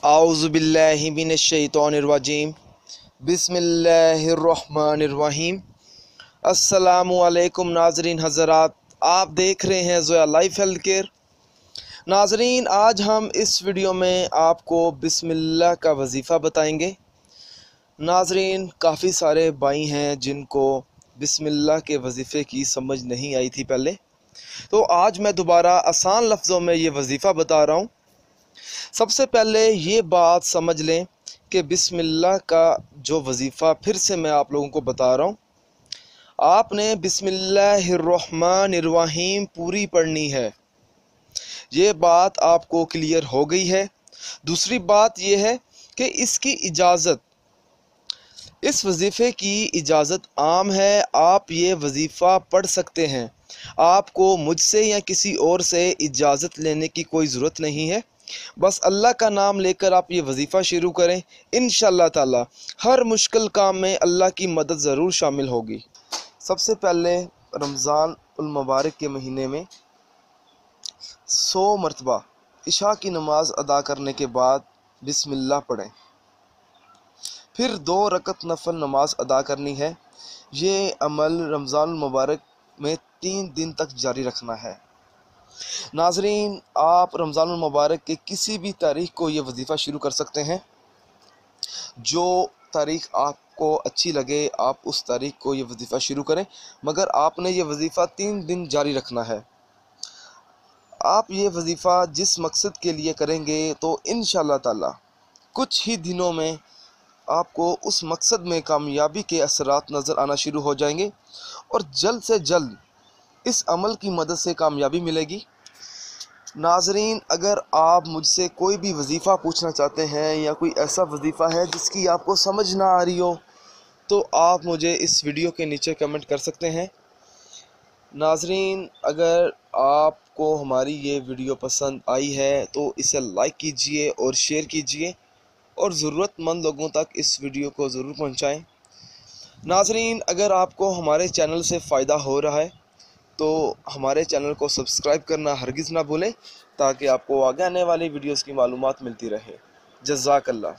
आऊज़ु बिल्लाहि मिनश्शैतानिर्रजीम बिस्मिल्लाहिर्रहमानिर्रहीम। अस्सलामु अलैकुम नाज़रीन हज़रात, आप देख रहे हैं ज़ोया लाइफ हेल्थ केयर। नाज़रीन, आज हम इस वीडियो में आपको बिस्मिल्लाह का वजीफ़ा बताएंगे। नाज़रीन, काफ़ी सारे भाई हैं जिनको बिस्मिल्लाह के वजीफ़े की समझ नहीं आई थी पहले, तो आज मैं दोबारा आसान लफ्ज़ों में ये वजीफ़ा बता रहा हूँ। सबसे पहले ये बात समझ लें कि बिस्मिल्लाह का जो वजीफ़ा फिर से मैं आप लोगों को बता रहा हूँ, आपने बिस्मिल्लाहिर्रहमानिर्रहीम पूरी पढ़नी है। ये बात आपको क्लियर हो गई है। दूसरी बात ये है कि इसकी इजाज़त, इस वजीफ़े की इजाज़त आम है। आप ये वजीफ़ा पढ़ सकते हैं, आपको मुझसे या किसी और से इजाज़त लेने की कोई ज़रूरत नहीं है। बस अल्लाह का नाम लेकर आप ये वजीफ़ा शुरू करें। इंशाअल्लाह ताला हर मुश्किल काम में अल्लाह की मदद ज़रूर शामिल होगी। सबसे पहले रमज़ान उल मुबारक के महीने में 100 मरतबा इशा की नमाज़ अदा करने के बाद बिस्मिल्लाह पढ़ें। फिर 2 रकत नफल नमाज अदा करनी है। ये अमल रमज़ान उल मुबारक में 3 दिन तक जारी रखना है। नाज़रीन, आप रमज़ान उल मुबारक के किसी भी तारीख़ को ये वजीफ़ा शुरू कर सकते हैं। जो तारीख़ आपको अच्छी लगे आप उस तारीख़ को ये वजीफ़ा शुरू करें, मगर आपने ये वजीफ़ा 3 दिन जारी रखना है। आप ये वजीफ़ा जिस मकसद के लिए करेंगे तो इंशाअल्लाह ताला कुछ ही दिनों में आपको उस मकसद में कामयाबी के असरात नज़र आना शुरू हो जाएंगे और जल्द से जल्द इस अमल की मदद से कामयाबी मिलेगी। नाज़रीन, अगर आप मुझसे कोई भी वजीफ़ा पूछना चाहते हैं या कोई ऐसा वजीफ़ा है जिसकी आपको समझ ना आ रही हो, तो आप मुझे इस वीडियो के नीचे कमेंट कर सकते हैं। नाज़रीन, अगर आपको हमारी ये वीडियो पसंद आई है तो इसे लाइक कीजिए और शेयर कीजिए और ज़रूरतमंद लोगों तक इस वीडियो को ज़रूर पहुंचाएं। नाज़रीन, अगर आपको हमारे चैनल से फ़ायदा हो रहा है तो हमारे चैनल को सब्सक्राइब करना हरगिज़ ना भूलें, ताकि आपको आगे आने वाली वीडियोस की मालूमात मिलती रहे। जज़ाकल्लाह।